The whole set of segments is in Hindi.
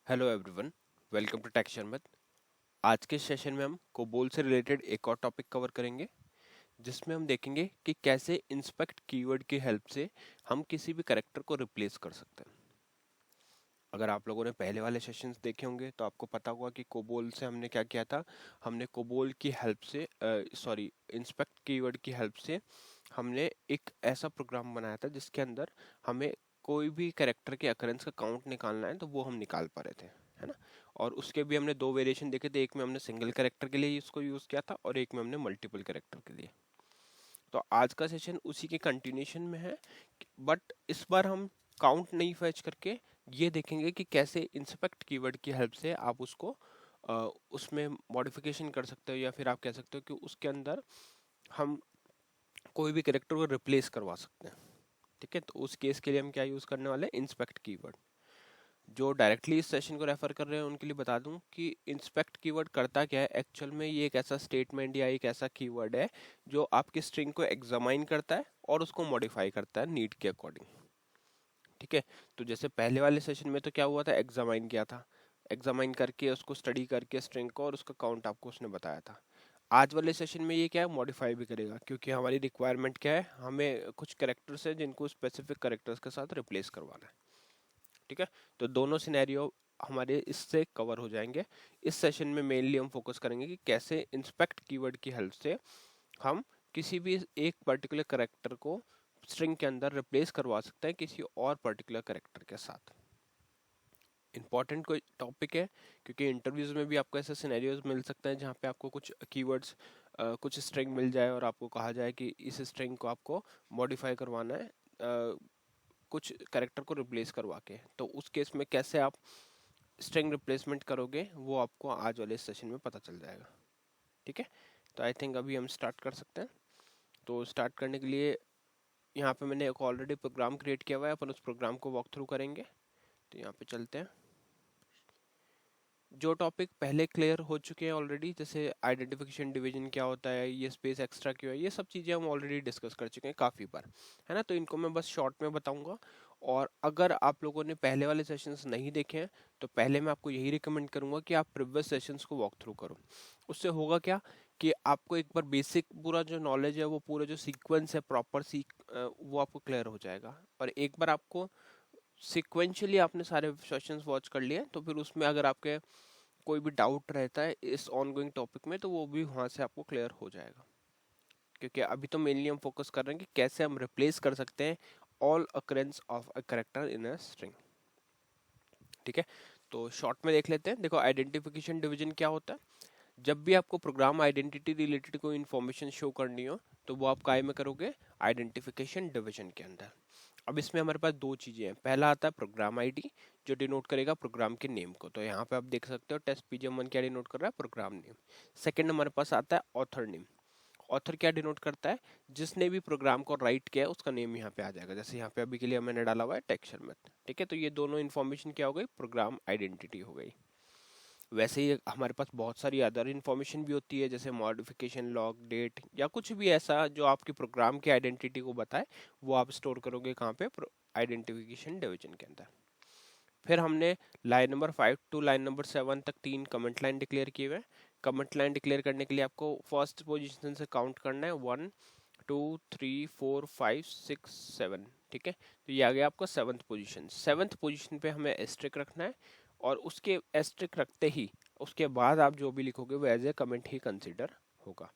Hello everyone, welcome to tech Sharmat. आज के सेशन में हम कोबोल से रिलेटेड एक और टॉपिक कवर करेंगे, जिसमें हम देखेंगे कि कैसे इंस्पेक्ट कीवर्ड की हेल्प से हम किसी भी कैरेक्टर को रिप्लेस कर सकते हैं। अगर आप लोगों ने पहले वाले सेशंस देखे होंगे तो आपको पता होगा कि कोबोल से हमने क्या किया था। हमने कोबोल की हेल्प से इंस्पेक्ट कीवर्ड की हेल्प से हमने एक ऐसा प्रोग्राम बनाया था जिसके अंदर हमें कोई भी कैरेक्टर के अकरेंस का काउंट निकालना है तो वो हम निकाल पा रहे थे, है ना। और उसके भी हमने दो वेरिएशन देखे थे, एक में हमने सिंगल कैरेक्टर के लिए इसको यूज किया था और एक में हमने मल्टीपल कैरेक्टर के लिए। तो आज का सेशन उसी के कंटिन्यूशन में है, बट इस बार हम काउंट नहीं फैच करके ये देखेंगे कि कैसे इंस्पेक्ट कीवर्ड की हेल्प से आप उसको उसमें मॉडिफिकेशन कर सकते हो, या फिर आप कह सकते हो कि उसके अंदर हम कोई भी कैरेक्टर को रिप्लेस करवा सकते हैं। ठीक है, तो उस केस के लिए हम क्या यूज करने वाले हैं, इंस्पेक्ट कीवर्ड। जो डायरेक्टली इस सेशन को रेफर कर रहे हैं उनके लिए बता दूं कि इंस्पेक्ट कीवर्ड करता क्या है। एक्चुअल में ये एक ऐसा स्टेटमेंट या एक ऐसा कीवर्ड है जो आपकी स्ट्रिंग को एग्जामाइन करता है और उसको मॉडिफाई करता है नीड के अकॉर्डिंग। ठीक है, तो जैसे पहले वाले सेशन में तो क्या हुआ था, एग्जामाइन किया था, एग्जामाइन करके उसको स्टडी करके स्ट्रिंग को और उसका काउंट आपको उसने बताया था। आज वाले सेशन में ये क्या है, मॉडिफाई भी करेगा, क्योंकि हमारी रिक्वायरमेंट क्या है, हमें कुछ कैरेक्टर्स हैं जिनको स्पेसिफिक कैरेक्टर्स के साथ रिप्लेस करवाना है। ठीक है, तो दोनों सिनेरियो हमारे इससे कवर हो जाएंगे। इस सेशन में मेनली हम फोकस करेंगे कि कैसे इंस्पेक्ट कीवर्ड की हेल्प से हम किसी भी एक पर्टिकुलर कैरेक्टर को स्ट्रिंग के अंदर रिप्लेस करवा सकते हैं किसी और पर्टिकुलर कैरेक्टर के साथ। इंपॉर्टेंट कोई टॉपिक है, क्योंकि इंटरव्यूज में भी आपको ऐसे सिनेरियोज मिल सकते हैं जहाँ पे आपको कुछ कीवर्ड्स कुछ स्ट्रिंग मिल जाए और आपको कहा जाए कि इस स्ट्रिंग को आपको मॉडिफाई करवाना है कुछ कैरेक्टर को रिप्लेस करवा के। तो उस केस में कैसे आप स्ट्रिंग रिप्लेसमेंट करोगे वो आपको आज वाले सेशन में पता चल जाएगा। ठीक है, तो आई थिंक अभी हम स्टार्ट कर सकते हैं। तो स्टार्ट करने के लिए यहाँ पे मैंने एक ऑलरेडी प्रोग्राम क्रिएट किया हुआ है, अपन उस प्रोग्राम को वॉक थ्रू करेंगे। तो यहाँ पे चलते हैं। जो टॉपिक पहले क्लियर हो चुके हैं ऑलरेडी, जैसे आइडेंटिफिकेशन डिवीजन क्या होता है, ये स्पेस एक्स्ट्रा क्यों है, ये सब चीज़ें हम ऑलरेडी डिस्कस कर चुके हैं काफ़ी बार, है ना। तो इनको मैं बस शॉर्ट में बताऊंगा। और अगर आप लोगों ने पहले वाले सेशंस नहीं देखे हैं तो पहले मैं आपको यही रिकमेंड करूंगा कि आप प्रीवियस सेशंस को वॉक थ्रू करो। उससे होगा क्या कि आपको एक बार बेसिक पूरा जो नॉलेज है, वो पूरा जो सीक्वेंस है प्रॉपर वो आपको क्लियर हो जाएगा। और एक बार आपको सिक्वेंशियली आपने सारे सेशंस वॉच कर लिए तो फिर उसमें अगर आपके कोई भी डाउट रहता है इस ऑनगोइंग टॉपिक में तो वो भी वहां से आपको क्लियर हो जाएगा। क्योंकि अभी तो मेनली हम फोकस कर रहे हैं कि कैसे हम रिप्लेस कर सकते हैं all occurrence of a character in a string. ठीक है, तो शॉर्ट में देख लेते हैं। देखो, आइडेंटिफिकेशन डिवीजन क्या होता है। जब भी आपको प्रोग्राम आइडेंटिटी रिलेटेड कोई इन्फॉर्मेशन शो करनी हो तो वो आप काय में करोगे, आइडेंटिफिकेशन डिवीजन के अंदर। अब इसमें हमारे पास दो चीजें हैं। पहला आता है प्रोग्राम आईडी, जो डिनोट करेगा प्रोग्राम के नेम को। तो यहाँ पे आप देख सकते हो टेस्ट पीजीएम1 क्या डिनोट कर रहा है, प्रोग्राम नेम। सेकंड हमारे पास आता है ऑथर नेम। ऑथर क्या डिनोट करता है, जिसने भी प्रोग्राम को राइट किया है उसका नेम यहाँ पे आ जाएगा। जैसे यहाँ पे अभी के लिए मैंने डाला हुआ है टेक्सचर में। ठीक है, तो ये दोनों इन्फॉर्मेशन क्या हो गई, प्रोग्राम आइडेंटिटी हो गई। वैसे ही हमारे पास बहुत सारी अदर इन्फॉर्मेशन भी होती है, जैसे मॉडिफिकेशन लॉग, डेट, या कुछ भी ऐसा जो आपकी प्रोग्राम की आइडेंटिटी को बताए, वो आप स्टोर करोगे कहाँ पे, आइडेंटिफिकेशन डिवीजन के अंदर। फिर हमने line number 5 to line number 7 तक तीन कमेंट लाइन डिक्लेयर किए हुए हैं। कमेंट लाइन डिक्लेयर करने के लिए आपको फर्स्ट पोजीशन से काउंट करना है, 1 2 3 4 5 6 7। ठीक है, तो ये आ गया आपका सेवन्थ पोजीशन। सेवन्थ पोजीशन पे हमें एस्ट्रिक रखना है, और उसके एस्ट्रिक रखते ही उसके बाद आप जो भी लिखोगे वो एज ए कमेंट ही कंसिडर होगा।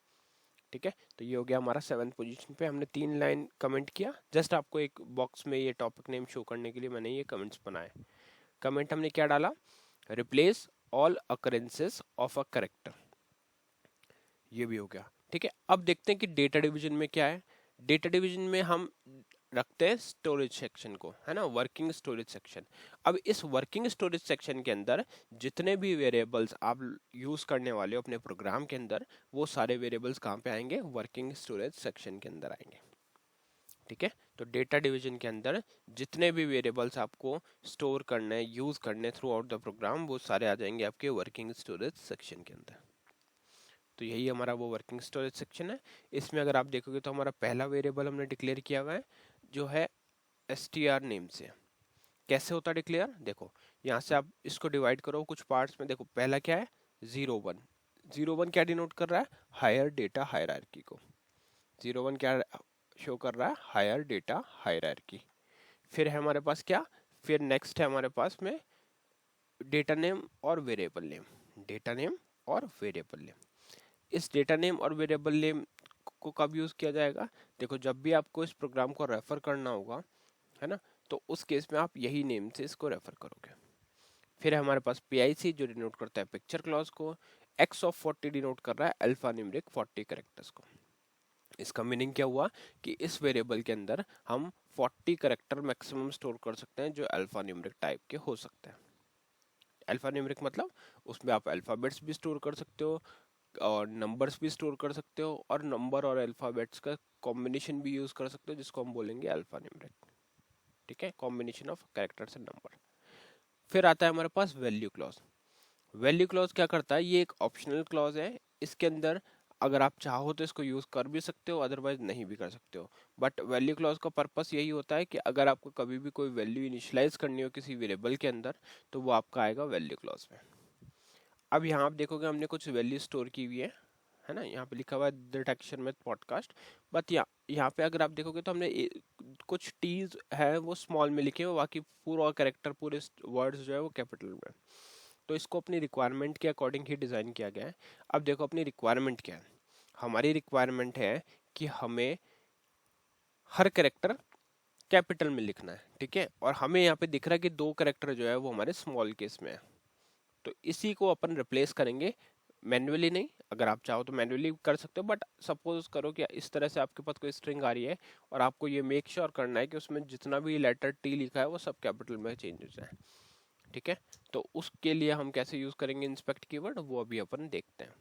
ठीक है, तो ये हो गया हमारा सेवन्थ पोजीशन पे हमने तीन लाइन कमेंट किया। जस्ट आपको एक बॉक्स में ये टॉपिक नेम शो करने के लिए मैंने ये कमेंट्स बनाए। कमेंट हमने क्या डाला, replace all occurrences of a character, ये भी हो गया। ठीक है, अब देखते हैं कि डेटा डिवीजन में क्या है। डेटा डिवीजन में हम रखते हैं स्टोरेज सेक्शन को, है ना, वर्किंग स्टोरेज सेक्शन। अब इस वर्किंग स्टोरेज सेक्शन के अंदर जितने भी वेरिएबल्स आप यूज करने वाले हो अपने प्रोग्राम के अंदर, वो सारे वेरिएबल्स कहाँ पे आएंगे, वर्किंग स्टोरेज सेक्शन के अंदर आएंगे। ठीक है, तो डेटा डिवीजन के अंदर जितने भी वेरिएबल्स आपको स्टोर करने, यूज करने थ्रू आउट द प्रोग्राम, वो सारे आ जाएंगे आपके वर्किंग स्टोरेज सेक्शन के अंदर। तो यही हमारा वो वर्किंग स्टोरेज सेक्शन है। इसमें अगर आप देखोगे तो हमारा पहला वेरिएबल हमने डिक्लेयर किया हुआ है जो है str नेम से। कैसे होता है डिक्लेयर, देखो यहाँ से आप इसको डिवाइड करो कुछ पार्ट्स में। देखो पहला क्या है, 0 1। 0 1 क्या डिनोट कर रहा है, हायर डेटा हायरार्की को। 0 1 क्या शो कर रहा है, हायर डेटा हायरार्की। फिर है हमारे पास क्या, फिर नेक्स्ट है हमारे पास में डेटा नेम और वेरिएबल नेम। डेटा नेम और वेरिएबल नेम, इस डेटा नेम और वेरिएबल नेम को कब यूज किया जाएगा, देखो जब भी आपको इस प्रोग्राम को रेफर करना होगा, है ना, तो उस केस में आप यही नेम से इसको रेफर करोगे। फिर है हमारे पास PIC जो डिनोट करता है पिक्चर क्लॉज को। X ऑफ 40 डिनोट कर रहा है अल्फा न्यूमेरिक 40 कैरेक्टर्स को। इसका मीनिंग क्या हुआ कि इस वेरिएबल के अंदर हम 40 कैरेक्टर मैक्सिमम स्टोर कर सकते हैं जो अल्फा न्यूमेरिक टाइप के हो सकते हैं। अल्फा न्यूमेरिक मतलब उसमें आप अल्फाबेट्स भी स्टोर कर सकते हो और नंबर्स भी स्टोर कर सकते हो, और नंबर और अल्फाबेट्स का कॉम्बिनेशन भी यूज कर सकते हो जिसको हम बोलेंगे अल्फा न्यूमेरिक। ठीक है, combination of characters and number. फिर आता है हमारे पास वैल्यू क्लॉज। वैल्यू क्लॉज क्या करता है, ये एक ऑप्शनल क्लॉज है। इसके अंदर अगर आप चाहो तो इसको यूज कर भी सकते हो, अदरवाइज नहीं भी कर सकते हो। बट वैल्यू क्लॉज का पर्पस यही होता है कि अगर आपको कभी भी कोई वैल्यू इनिशियलाइज करनी हो किसी वेरिएबल के अंदर, तो वो आपका आएगा वैल्यू क्लॉज में। अब यहाँ आप देखोगे हमने कुछ वैल्यू स्टोर की हुई है ना, यहाँ पे लिखा हुआ है डिटेक्शन में पॉडकास्ट। बट यहाँ पे अगर आप देखोगे तो हमने कुछ टीज है वो स्मॉल में लिखे हुए, बाकी पूरा कैरेक्टर पूरे वर्ड्स जो है वो कैपिटल में। तो इसको अपनी रिक्वायरमेंट के अकॉर्डिंग ही डिज़ाइन किया गया है। अब देखो अपनी रिक्वायरमेंट क्या है, हमारी रिक्वायरमेंट है कि हमें हर कैरेक्टर कैपिटल में लिखना है। ठीक है, और हमें यहाँ पे दिख रहा है कि 2 कैरेक्टर जो है वो हमारे स्मॉल केस में है। तो इसी को अपन रिप्लेस करेंगे मैन्युअली, नहीं अगर आप चाहो तो मैन्युअली कर सकते हो, बट सपोज करो कि इस तरह से आपके पास कोई स्ट्रिंग आ रही है और आपको ये मेक श्योर करना है कि उसमें जितना भी लेटर टी लिखा है वो सब कैपिटल में चेंज हो जाए। ठीक है, तो उसके लिए हम कैसे यूज करेंगे इंस्पेक्ट कीवर्ड, वो अभी अपन देखते हैं।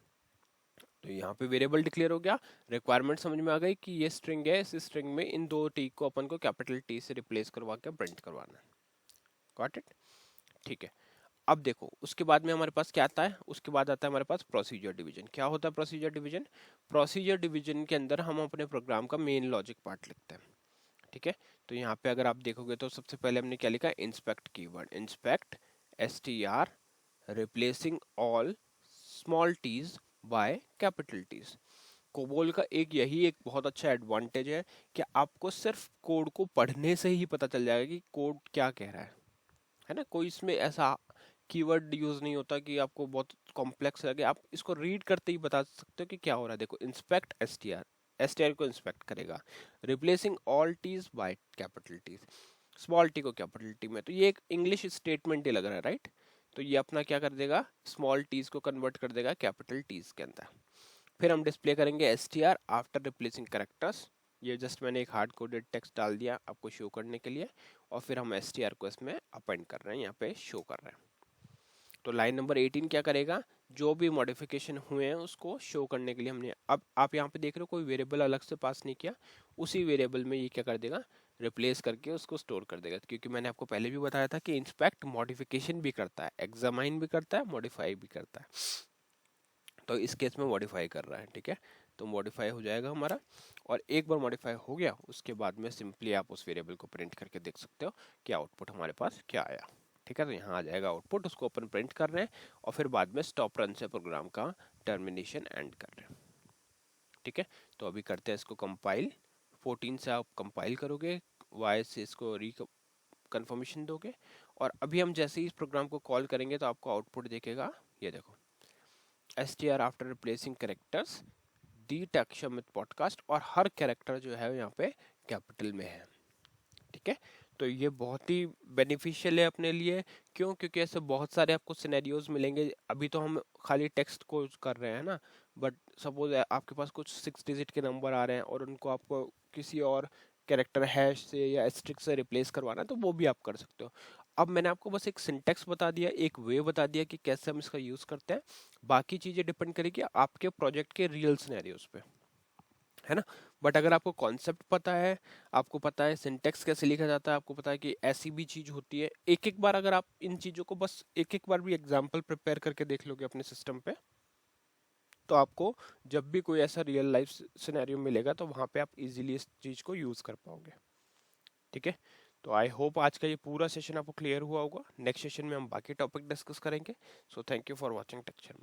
तो यहाँ पे वेरिएबल डिक्लेयर हो गया, रिक्वायरमेंट समझ में आ गई कि ये स्ट्रिंग है, इस स्ट्रिंग में इन 2 टी को अपन को कैपिटल टी से रिप्लेस करवा के प्रिंट करवाना है। गॉट इट, ठीक है। अब देखो उसके बाद में हमारे पास क्या आता है, उसके बाद आता है हमारे पास प्रोसीजर डिवीजन। क्या होता है प्रोसीजर डिवीजन, प्रोसीजर डिवीजन के अंदर हम अपने प्रोग्राम का मेन लॉजिक पार्ट लिखते हैं। ठीक है, तो यहाँ पे अगर आप देखोगे तो सबसे पहले हमने क्या लिखा है, inspect keyword, inspect str replacing all small T's by capital T's. COBOL का यही एक बहुत अच्छा एडवांटेज है कि आपको सिर्फ कोड को पढ़ने से ही पता चल जाएगा कि कोड क्या कह रहा है ना। कोई इसमें ऐसा कीवर्ड यूज नहीं होता कि आपको बहुत कॉम्प्लेक्स लगे, आप इसको रीड करते ही बता सकते हो कि क्या हो रहा है। देखो इंस्पेक्ट str को इंस्पेक्ट करेगा, replacing all T's by capital T's, small T को कैपिटल टी में। तो ये एक इंग्लिश स्टेटमेंट ही लग रहा है, राइट। तो ये अपना क्या कर देगा, स्मॉल टीज को कन्वर्ट कर देगा कैपिटल टीज के अंदर। फिर हम डिस्प्ले करेंगे str आफ्टर रिप्लेसिंग कैरेक्टर्स। ये जस्ट मैंने एक हार्ड कोडेड टेक्स्ट डाल दिया आपको शो करने के लिए, और फिर हम str को इसमें अपेंड कर रहे हैं, यहाँ पे शो कर रहे हैं। तो लाइन नंबर 18 क्या करेगा, जो भी मॉडिफिकेशन हुए हैं उसको शो करने के लिए हमने, अब आप यहाँ पे देख रहे हो कोई वेरिएबल अलग से पास नहीं किया, उसी वेरिएबल में ये क्या कर देगा, रिप्लेस करके उसको स्टोर कर देगा। क्योंकि मैंने आपको पहले भी बताया था कि इंस्पेक्ट मॉडिफिकेशन भी करता है, एग्जामाइन भी करता है, मॉडिफाई भी करता है। तो इस केस में मॉडिफाई कर रहा है, ठीक है। तो मॉडिफाई हो जाएगा हमारा, और एक बार मॉडिफाई हो गया उसके बाद में सिंपली आप उस वेरिएबल को प्रिंट करके देख सकते हो कि आउटपुट हमारे पास क्या आया। ठीक है, तो यहाँ आ जाएगा आउटपुट, उसको अपन प्रिंट कर रहे हैं और फिर बाद में स्टॉप रन से प्रोग्राम का टर्मिनेशन एंड कर रहे हैं। ठीक है, तो अभी करते हैं इसको कंपाइल। 14 से आप कंपाइल करोगे, वाई से इसको कंफर्मेशन दोगे, और अभी हम जैसे ही इस प्रोग्राम को कॉल करेंगे तो आपको आउटपुट देखेगा, ये देखो str after replacing characters detection with podcast, और हर कैरेक्टर जो है यहाँ पे कैपिटल में है। ठीक है, तो ये बहुत ही बेनिफिशियल है अपने लिए। क्यों, क्योंकि ऐसे बहुत सारे आपको सिनेरियोज मिलेंगे। अभी तो हम खाली टेक्स्ट को कर रहे हैं ना, बट सपोज आपके पास कुछ 6 डिजिट के नंबर आ रहे हैं और उनको आपको किसी और कैरेक्टर हैश से या एस्ट्रिक से रिप्लेस करवाना है, तो वो भी आप कर सकते हो। अब मैंने आपको बस एक सिंटेक्स बता दिया, एक वे बता दिया कि कैसे हम इसका यूज करते हैं। बाकी चीजें डिपेंड करेगी आपके प्रोजेक्ट के रियल सिनेरियोज पे, है ना। बट अगर आपको कॉन्सेप्ट पता है, आपको पता है सिंटेक्स कैसे लिखा जाता है, आपको पता है कि ऐसी भी चीज होती है, एक एक बार अगर आप इन चीजों को बस एक एक बार भी एग्जाम्पल प्रिपेयर करके देख लोगे अपने सिस्टम पे, तो आपको जब भी कोई ऐसा रियल लाइफ सिनेरियो मिलेगा तो वहां पे आप इजीली इस चीज को यूज कर पाओगे। ठीक है, तो आई होप आज का ये पूरा सेशन आपको क्लियर हुआ होगा। नेक्स्ट सेशन में हम बाकी टॉपिक डिस्कस करेंगे। So thank you for watching texture.